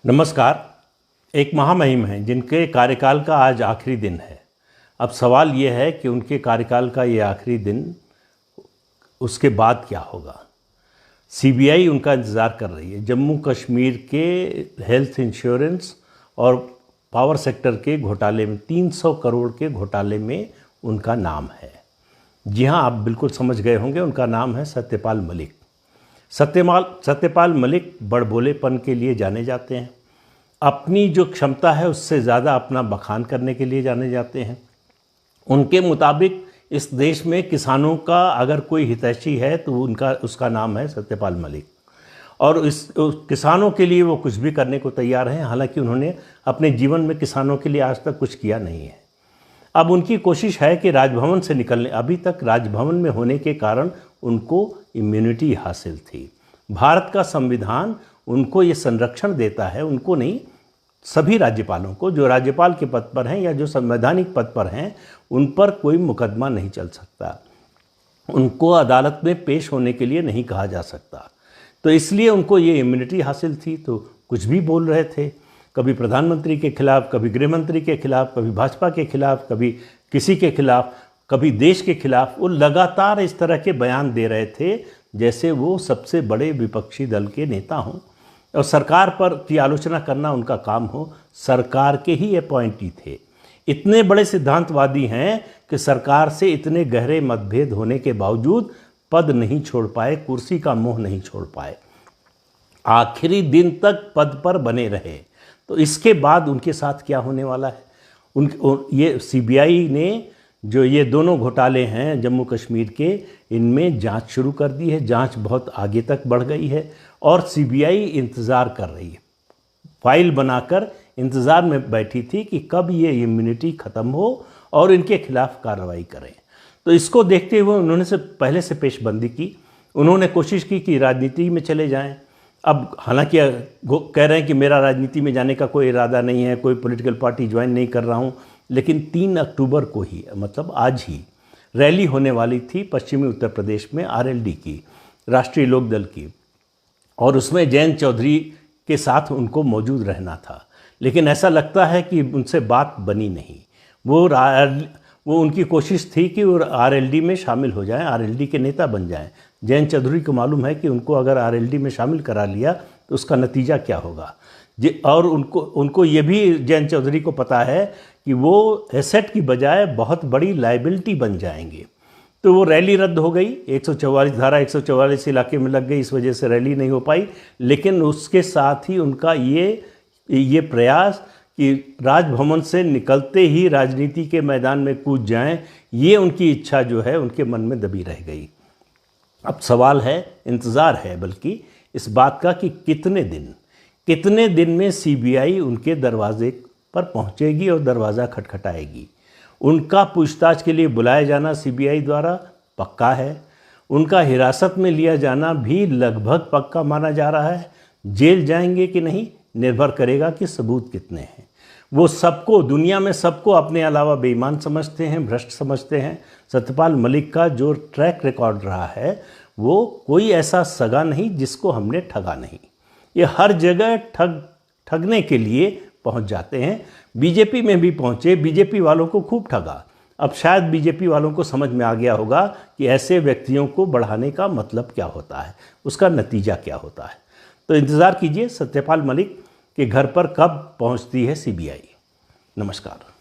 नमस्कार। एक महामहिम हैं जिनके कार्यकाल का आज आखिरी दिन है। अब सवाल ये है कि उनके कार्यकाल का ये आखिरी दिन, उसके बाद क्या होगा। सीबीआई उनका इंतज़ार कर रही है। जम्मू कश्मीर के हेल्थ इंश्योरेंस और पावर सेक्टर के घोटाले में 300 करोड़ के घोटाले में उनका नाम है। जी हाँ, आप बिल्कुल समझ गए होंगे, उनका नाम है सत्यपाल मलिक। सत्यपाल मलिक बड़बोलेपन के लिए जाने जाते हैं। अपनी जो क्षमता है उससे ज़्यादा अपना बखान करने के लिए जाने जाते हैं। उनके मुताबिक इस देश में किसानों का अगर कोई हितैषी है तो उसका नाम है सत्यपाल मलिक, और किसानों के लिए वो कुछ भी करने को तैयार हैं। हालांकि उन्होंने अपने जीवन में किसानों के लिए आज तक कुछ किया नहीं है। अब उनकी कोशिश है कि राजभवन से निकलने, अभी तक राजभवन में होने के कारण उनको इम्यूनिटी हासिल थी। भारत का संविधान उनको ये संरक्षण देता है, उनको नहीं, सभी राज्यपालों को, जो राज्यपाल के पद पर हैं या जो संवैधानिक पद पर हैं, उन पर कोई मुकदमा नहीं चल सकता, उनको अदालत में पेश होने के लिए नहीं कहा जा सकता। तो इसलिए उनको ये इम्यूनिटी हासिल थी, तो कुछ भी बोल रहे थे, कभी प्रधानमंत्री के खिलाफ, कभी गृह मंत्री के खिलाफ, कभी भाजपा के खिलाफ, कभी किसी के खिलाफ, कभी देश के खिलाफ। वो लगातार इस तरह के बयान दे रहे थे जैसे वो सबसे बड़े विपक्षी दल के नेता हों और सरकार पर की आलोचना करना उनका काम हो। सरकार के ही अपॉइंटी थे। इतने बड़े सिद्धांतवादी हैं कि सरकार से इतने गहरे मतभेद होने के बावजूद पद नहीं छोड़ पाए, कुर्सी का मोह नहीं छोड़ पाए, आखिरी दिन तक पद पर बने रहे। तो इसके बाद उनके साथ क्या होने वाला है, ये सीबीआई ने जो ये दोनों घोटाले हैं जम्मू कश्मीर के, इनमें जांच शुरू कर दी है। जांच बहुत आगे तक बढ़ गई है और सीबीआई इंतज़ार कर रही है, फाइल बनाकर इंतज़ार में बैठी थी कि कब ये इम्यूनिटी ख़त्म हो और इनके खिलाफ कार्रवाई करें। तो इसको देखते हुए उन्होंने पहले से पेशबंदी की। उन्होंने कोशिश की कि राजनीति में चले जाएं। अब हालांकि कह रहे हैं कि मेरा राजनीति में जाने का कोई इरादा नहीं है, कोई पॉलिटिकल पार्टी ज्वाइन नहीं कर रहा हूं, लेकिन 3 अक्टूबर को ही, मतलब आज ही, रैली होने वाली थी पश्चिमी उत्तर प्रदेश में आरएलडी की, राष्ट्रीय लोकदल की, और उसमें जयंत चौधरी के साथ उनको मौजूद रहना था। लेकिन ऐसा लगता है कि उनसे बात बनी नहीं। वो उनकी कोशिश थी कि वो आरएलडी में शामिल हो जाएं, आरएलडी के नेता बन जाएं। जयंत चौधरी को मालूम है कि उनको अगर आरएलडी में शामिल करा लिया तो उसका नतीजा क्या होगा। और उनको ये भी जयंत चौधरी को पता है कि वो एसेट की बजाय बहुत बड़ी लायबिलिटी बन जाएंगे। तो वो रैली रद्द हो गई, 144 धारा 144 इलाके में लग गई, इस वजह से रैली नहीं हो पाई। लेकिन उसके साथ ही उनका ये प्रयास कि राजभवन से निकलते ही राजनीति के मैदान में कूद जाएं, ये उनकी इच्छा जो है उनके मन में दबी रह गई। अब सवाल है, इंतज़ार है बल्कि इस बात का कि कितने दिन में सीबीआई उनके दरवाजे पर पहुंचेगी और दरवाज़ा खटखटाएगी। उनका पूछताछ के लिए बुलाया जाना सीबीआई द्वारा पक्का है। उनका हिरासत में लिया जाना भी लगभग पक्का माना जा रहा है। जेल जाएंगे कि नहीं निर्भर करेगा कि सबूत कितने हैं। वो सबको, दुनिया में सबको अपने अलावा बेईमान समझते हैं, भ्रष्ट समझते हैं। सत्यपाल मलिक का जो ट्रैक रिकॉर्ड रहा है, वो कोई ऐसा सगा नहीं जिसको हमने ठगा नहीं। ये हर जगह ठगने के लिए पहुंच जाते हैं। बीजेपी में भी पहुंचे, बीजेपी वालों को खूब ठगा। अब शायद बीजेपी वालों को समझ में आ गया होगा कि ऐसे व्यक्तियों को बढ़ाने का मतलब क्या होता है, उसका नतीजा क्या होता है। तो इंतज़ार कीजिए सत्यपाल मलिक के घर पर कब पहुंचती है सीबीआई। नमस्कार।